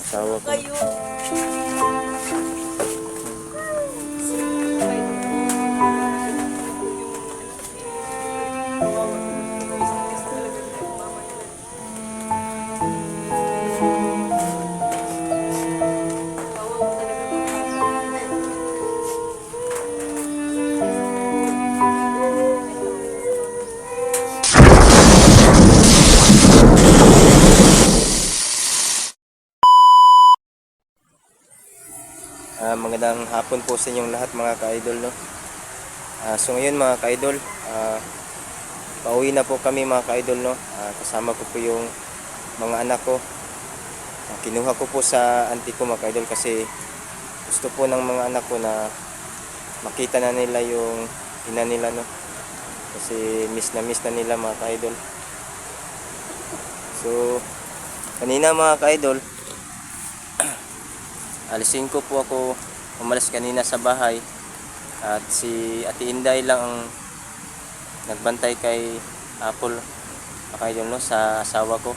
Asawa ko. Kayo. Magandang hapon po sa inyong lahat mga ka-idol, no? So ngayon mga ka-idol, pauwi na po kami mga ka-idol, no? Kasama ko po yung mga anak ko. Kinuha ko po sa auntie ko mga ka-idol kasi gusto po ng mga anak ko na makita na nila yung ina nila, no? Kasi miss na nila mga ka-idol. So kanina mga ka-idol, alas 5 po ako umalis kanina sa bahay at si Ate Inday lang ang nagbantay kay Apple mga no, sa asawa ko.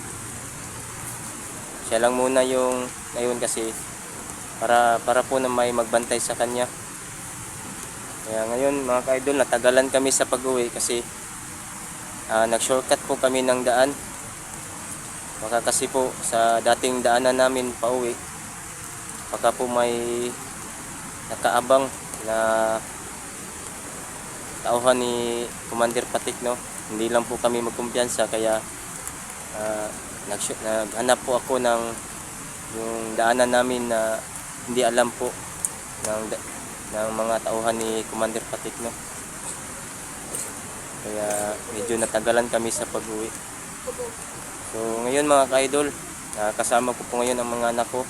Siya lang muna yung ngayon kasi para po na may magbantay sa kanya. Kaya ngayon mga ka-idol, natagalan kami sa pag-uwi kasi nag-shortcut po kami ng daan. Baka kasi po sa dating daanan namin pauwi, baka po may nakaabang na tauhan ni Commander Patik, no? Hindi lang po kami magkumpiyansa kaya naghanap po ako ng yung daanan namin na hindi alam po ng mga tauhan ni Commander Patik, no? Kaya medyo natagalan kami sa pag-uwi. So ngayon mga ka-idol, kasama ko po ngayon ang mga anak ko.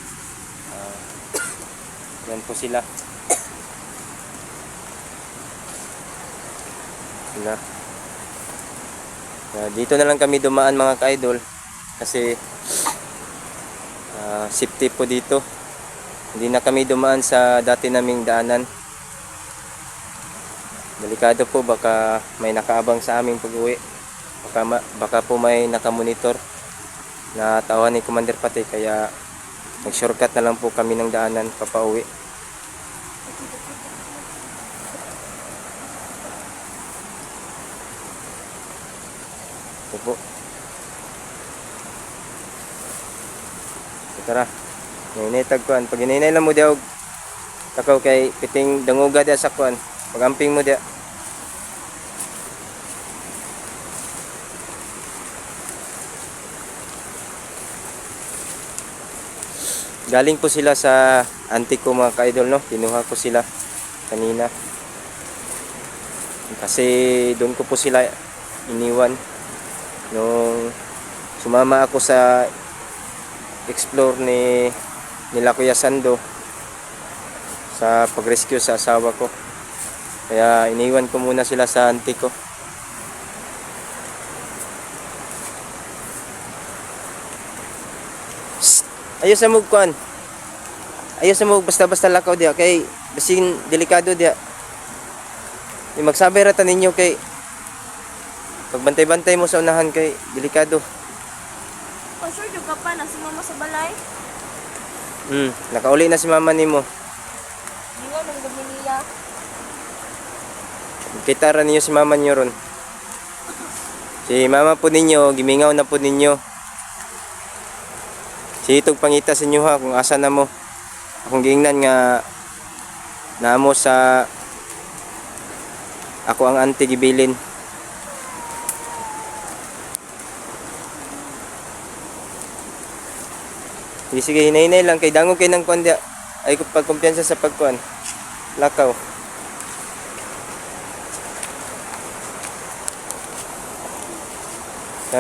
Yan po sila. Dito na lang kami dumaan mga ka-idol kasi safety po dito. Hindi na kami dumaan sa dati naming daanan. Delikado po, baka may nakaabang sa aming pag-uwi. Baka po may nakamonitor na tauhan ni Commander Pati, kaya nag-shortcut na lang po kami ng daanan papauwi. Ito po. Tara. Nainitag kuan. Pag inainay lang mo diyaw, takaw kay piting danguga diya sa kuan. Pagamping mo diya. Galing po sila sa auntie ko mga ka-idol, no? Kinuha ko sila kanina. Kasi doon ko po sila iniwan nung sumama ako sa explore nila Kuya Sando sa pag-rescue sa asawa ko. Kaya iniwan ko muna sila sa auntie ko. Ayos sa mugkuan. Ayos sa mug basta-basta lakaw diya kay basing delikado diya. Di magsabi ra ta ninyo kay pagbantay-bantay mo sa unahan kay delikado. Oh, sure yung ka pa na si mama sa balay. Nakauli na si mama nimo. Hindi nga nung gabi nila. Kita ra ninyo si mama niyo ron. Si mama po ninyo, gimingaw na po ninyo. Si itog pangita sa inyo ha, kung asa na mo. Akong giingnan nga naamo sa ako ang auntie gibilin. Sige, hinay-hinay lang kay dangog kay nang kuan dia. Ay pagkumpiyansa sa pagkuan. Lakaw.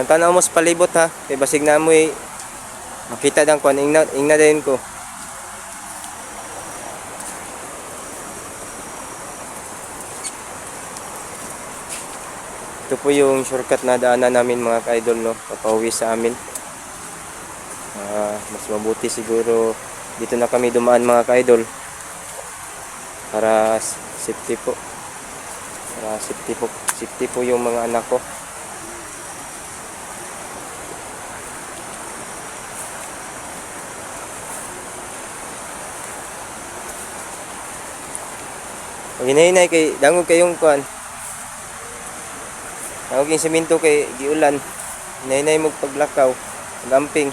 Tanaw mo sa palibot ha, kay basig na mo makita dang kuan, ingna din ko. Ito po yung shortcut na daanan namin mga ka-idol, no? Papauwi sa amin. Mas mabuti siguro dito na kami dumaan mga ka-idol para safety po. Safety po yung mga anak ko. Hinay-hinay kay dangog kayong kuan. Dangog yung semento kay giulan. Hinay-hinay mo paglakaw, gamping.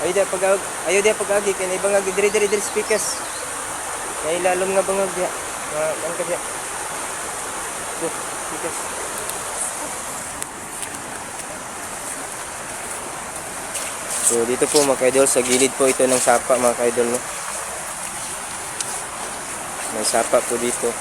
Ayaw dia pag-agi kay ibang agi diri speakers. Kay lalom nga bangag dia. Ang kadya. Speakers. So dito po mga kaidol, sa gilid po ito ng sapa mga kaidol, no. May sapa po dito.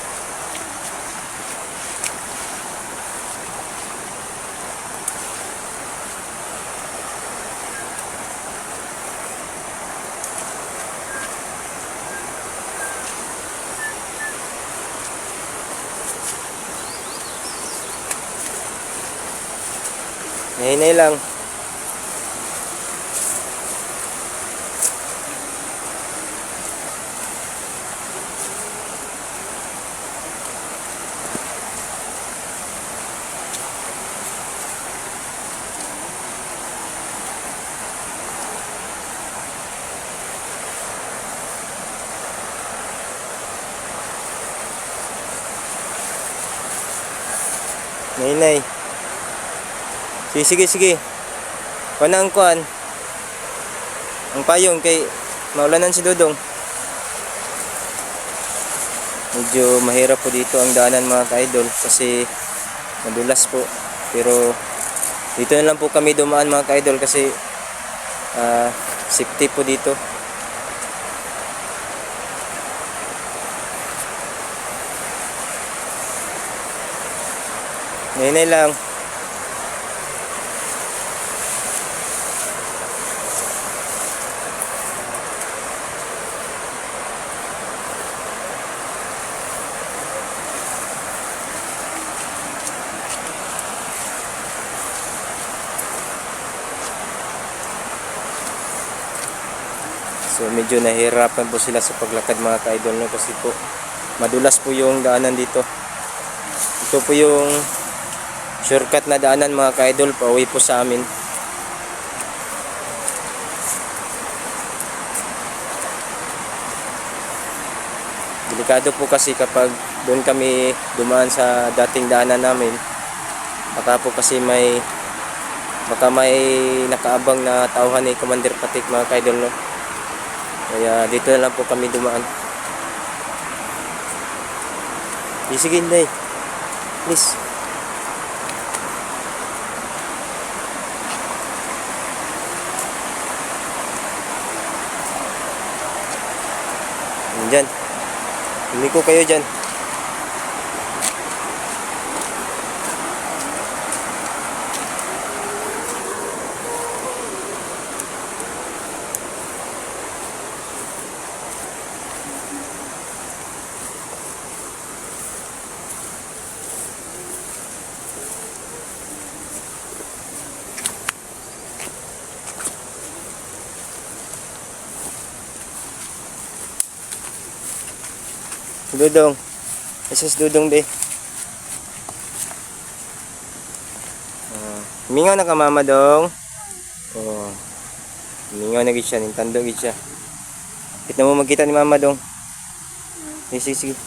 Hinay lang. Hinay. Sige. Kuan ang kuan. Ang payong kay maulanan si Dudong. Medyo mahirap po dito ang daanan mga ka-idol kasi madulas po. Pero dito na lang po kami dumaan mga ka-idol kasi safety po dito. Hinay lang. So medyo nahihirapan po sila sa paglakad mga ka-idol, no, kasi po madulas po yung daanan dito. Ito po yung shortcut na daanan mga ka-idol, pauwi po sa amin. Delikado po kasi kapag doon kami dumaan sa dating daanan namin. Baka po kasi may nakaabang na tauhan ni Commander Patik mga ka-idol, no. Kaya dito na lang po kami dumaan. Sige, Inday. Please. Diyan. Lumiko kayo dyan. Dudong. Isis Dudong be. Mingaw na ka mama dong. Oh. Mingaw na gid siya, nintando gid siya. Kita mo magkita ni mama dong. Sige.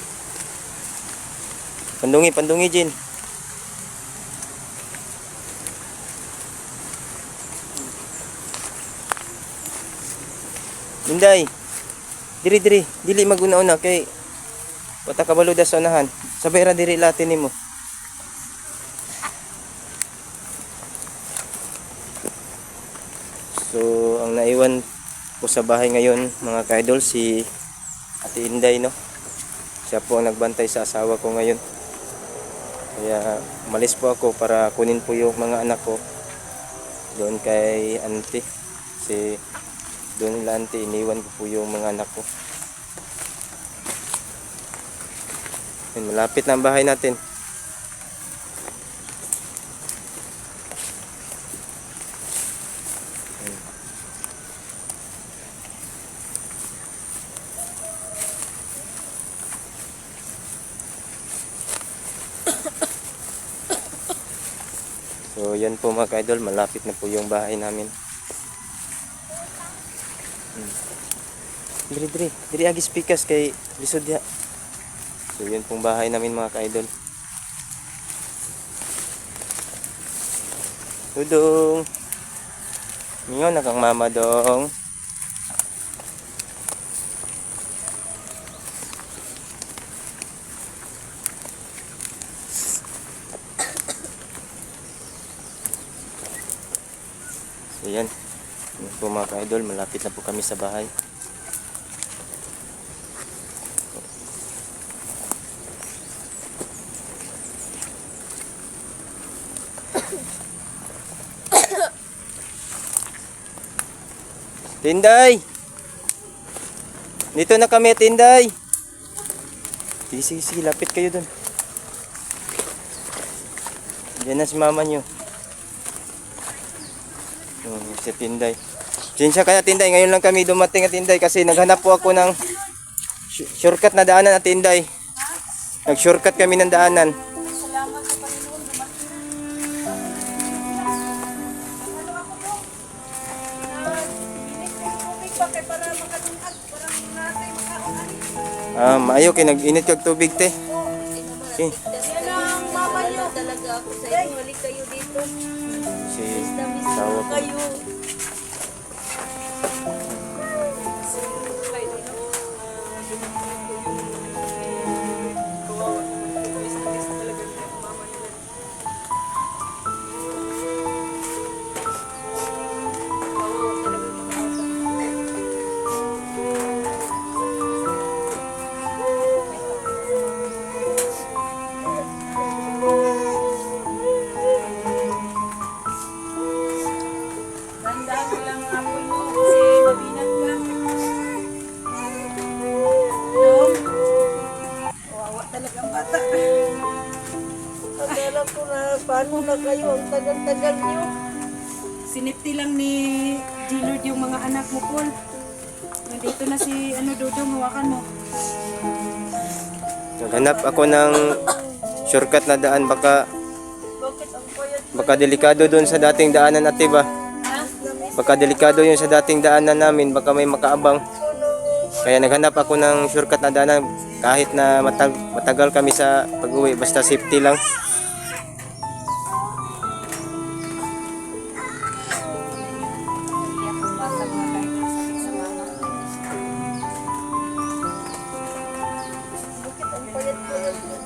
Pandungi Jin. Inday. Dili maguna-una kay wata kabalo da sa unahan. Sabay ra diri latin nimo. So, ang naiwan po sa bahay ngayon, mga ka-idol, si Ate Inday, no. Siya po ang nagbantay sa asawa ko ngayon. Kaya umalis po ako para kunin po yung mga anak ko doon kay auntie. Kasi doon nila auntie, iniwan ko po yung mga anak ko. Yun, malapit na ang bahay natin. So yan po mga ka-idol, malapit na po yung bahay namin. Diri agis pikas kay lisod ya. So yun pong bahay namin mga ka-idol. Dudong. Ngayon nakang mama dong. So yan. Yun po mga ka-idol, malapit na po kami sa bahay. Tinday! Dito na kami, Tinday! Sige, lapit kayo dun. Diyan na si mama nyo. Si Tinday. Sinsya ka na, Tinday. Ngayon lang kami dumating at Tinday kasi naghanap po ako ng shortcut na daanan at Tinday. Nag-shortcut kami ng daanan. Salamat sa Panginoon. Dumating. Ano ako mo? Init yung tubig ba kay para makatungkad? Parang natin makaunahin. Maayo kay nag-init kag tubig, te. Okay. Yan ang mama niyo. Talaga ako sa inyo. Halik kayo dito. Si Miss tawa ko. kayo. Tandaan mo lang ang apoy mo kasi mabinat ka. Wawa talaga ang bata. Akala ko na paano na kayo ang tagal-tagal niyo. Sinipti lang ni G-Lord yung mga anak mo, Paul. Nandito na si Dudong, hawakan mo. Naghanap ako ng shortcut na daan. Bakit ang payat? Baka delikado doon sa dating daanan at ba? Baka delikado yun sa dating daanan namin. Baka may makaabang. Kaya naghanap ako ng shortcut na daanan kahit na matagal kami sa pag-uwi. Basta safety lang. Bakit ang payat-payat niyo?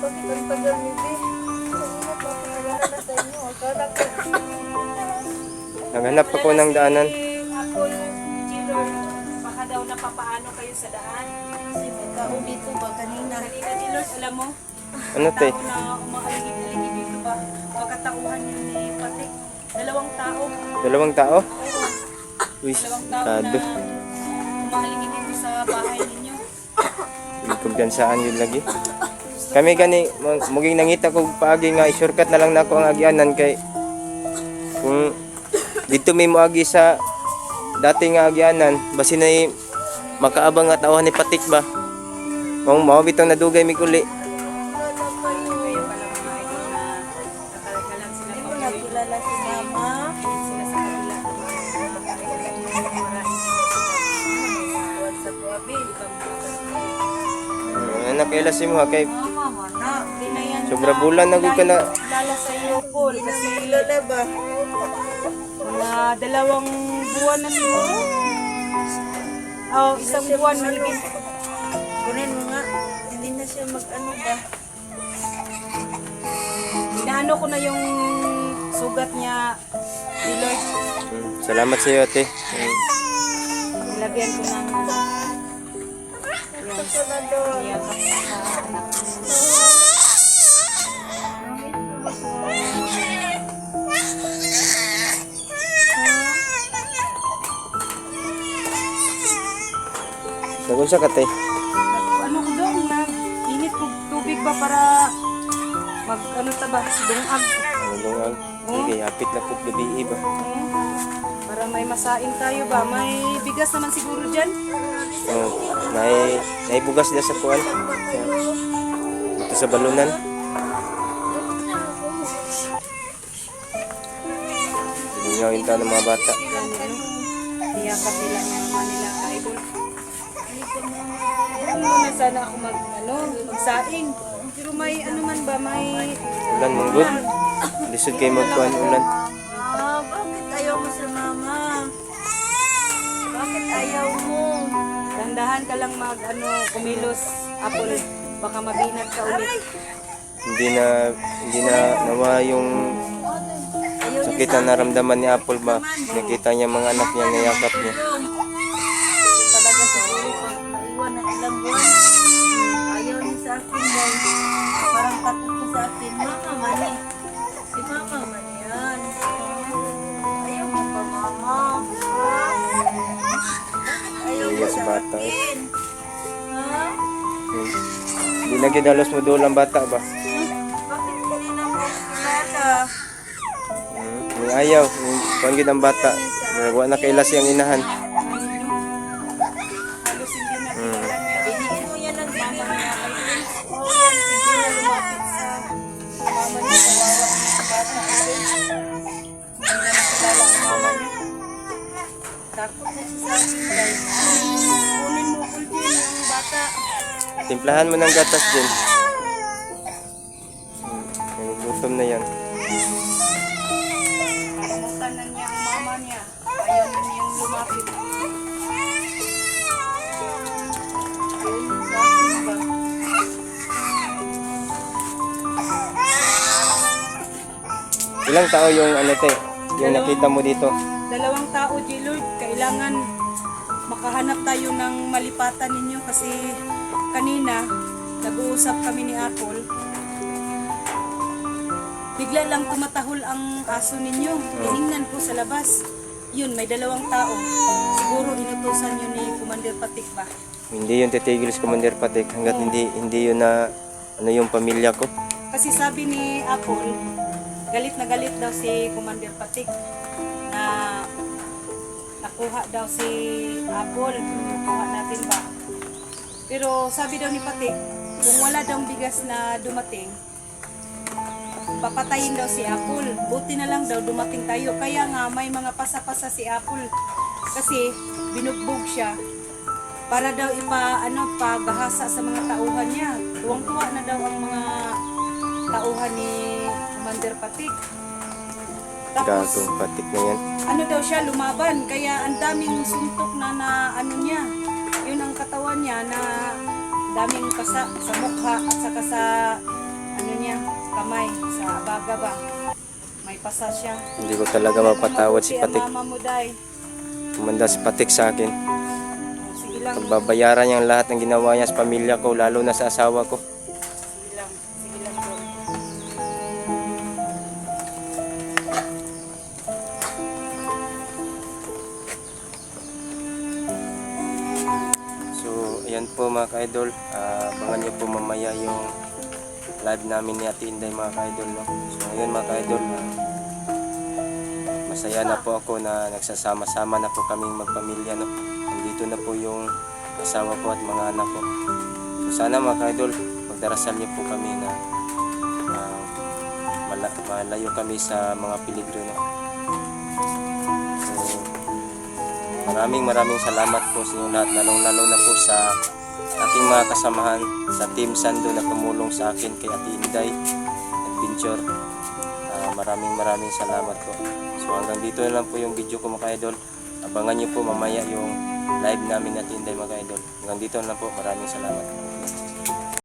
Bakit ang tagal niyo, Be? Kanina pa ako nagana na sa inyo. Akala ko Naghanap ako ng daanan. Apple, G-Lord, baka daw napapaano kayo sa daan. kasi may tao dito ba kanina? Kanina, G-Lord, alam mo, Ano, te? tao na umaaligid-aligid dito ba? Pagkatauhan yun ni Patik. Dalawang tao. Dalawang tao? Uy, Dalawang tao kado. na umaaligid dito sa bahay ninyo. Hindi kumpiyansaan yun lagi. Kami gani, muging nangita ko paagi nga shortcut na lang na ako ang agyanan kay kung dito may moagi sa dating nga agyanan, basin na makaabang nga tawahan ni Patik ba? Mao bitong nadugay mi kuli. Kaya pala mga idol na nakalagala lang sila Hindi mo pag-uwi. nakilala si Mama. Sila sa kanila. What's up, Wabi? Nakailas si mo ha, kay Mama na. Hindi na yan. sobra bulan na gud ka na. Lala sa iyo, Paul. Kasi Kilala ba? mga 2 buwan na siguro. Oh, 1 buwan mahigit. Kunin mo nga. Hindi na siya mag-ano ba? Inaano ko na yung sugat niya, Lord. Salamat sa iyo, ate. Nilagyan ko ng yan, Senador. niyakap sa anak niya. Nag-unsa ka tay? Ano ko dong, init ko tubig ba para mag ano ta ba, dungag. Ano dungag? Sige, hapit na po gabi ba? Para may masain tayo ba? May bigas naman siguro dyan. Oh, naibugas dia sa kuan. Ito sa balunan. Ngawin ta ng mga bata. Iyakap nila ng Manila Idol. Ano na sana ako magsaing. Pero may ano man ba, may Ulan munggod. Lisod kay magkuan ulan. Bakit ayaw mo sa mama? Bakit ayaw mo? dandahan ka lang kumilos, Apple. Baka mabinat ka ulit. Hindi na nawa yung sakit na naramdaman ni Apple ba. Nakita niya mga anak niya niyakap niya. Talaga siguro. Naiwan ng ilang buwan. Ayaw niya sa akin dahil parang takot siya sa akin. Mama, mani. Si mama, mani yan. Ayaw mo pa, mama. Ayaw mo Yes, sa bata, eh. akin. Ha? Hindi na gidalos mo doon ang bata ba? Bakit kanina mo kilala? May ayaw. Kuan gid ang bata. Wala na kailas siyang inahan. Halos hindi na kilala niya. Binigyan mo yan ng mama niya. Oo, yan. Hindi na lumapit sa mama niya. Kawawa niya sa bata. Hindi na nakilala ang mama niya. Takot na siya sa akin dahil Kunin mo kultin yung bata. Timplahan mo ng gatas din. Gutom na yan. Kamusta na niya ang mama niya. Ayaw na niyang lumapit. ayaw niya sa akin ba? Ilang tao yung yung nakita mo dito? 2 tao, J-Lord. Kailangan makahanap tayo ng malipatan ninyo kasi kanina nag-uusap kami ni Apple. Bigla lang tumatahol ang aso ninyo. Tiningnan ko sa labas. Yun, may 2 tao. Siguro inutusan yun ni Commander Patik ba? Hindi yung titigil si Commander Patek hanggat hindi yun na yung pamilya ko. Kasi sabi ni Apple, galit na galit daw si Commander Patik na nakuha daw si Apple. Nakuha natin ba? Pero sabi daw ni Patik, kung wala daw bigas na dumating, papatayin daw si Apple. Buti na lang daw dumating tayo. Kaya nga may mga pasa-pasa si Apple. Kasi binugbog siya para daw paggahasa sa mga tauhan niya. Tuwang-tuwa na daw ang mga tauhan ni Commander Patik. Tapos, Gagong Patik na yan. ano daw siya, lumaban. Kaya ang daming suntok na niya. Yun ang katawan niya na daming pasa sa mukha at saka sa niya, kamay, sa baga ba. May pasa siya. Hindi ko talaga mapatawad si Patik. Ang mama mo, day. Tumanda si Patik sa akin. Sige lang, Pagbabayaran niya ang lahat ng ginawa niya sa pamilya ko, lalo na sa asawa ko. sige lang. Sige lang bro. So, ayan po mga ka-idol. Abangan niyo po mamaya yung live namin ni Ate Inday mga ka-idol. No? So, ngayon mga ka-idol, masaya na po ako na nagsasama-sama na po kaming magpamilya. No? Nandito na po yung asawa ko at mga anak ko. So, sana mga ka-idol, magdarasal niyo po kami na malayo kami sa mga peligro. No? So, maraming salamat po sa inyo lahat, lalong-lalo na po sa aking mga kasamahan sa Team Sando na tumulong sa akin kay Ate Inday Adventure. Maraming salamat po. So hanggang dito na lang po yung video ko mga idol. Abangan nyo po mamaya yung live namin Ate Inday mga idol. Hanggang dito na lang po. Maraming salamat.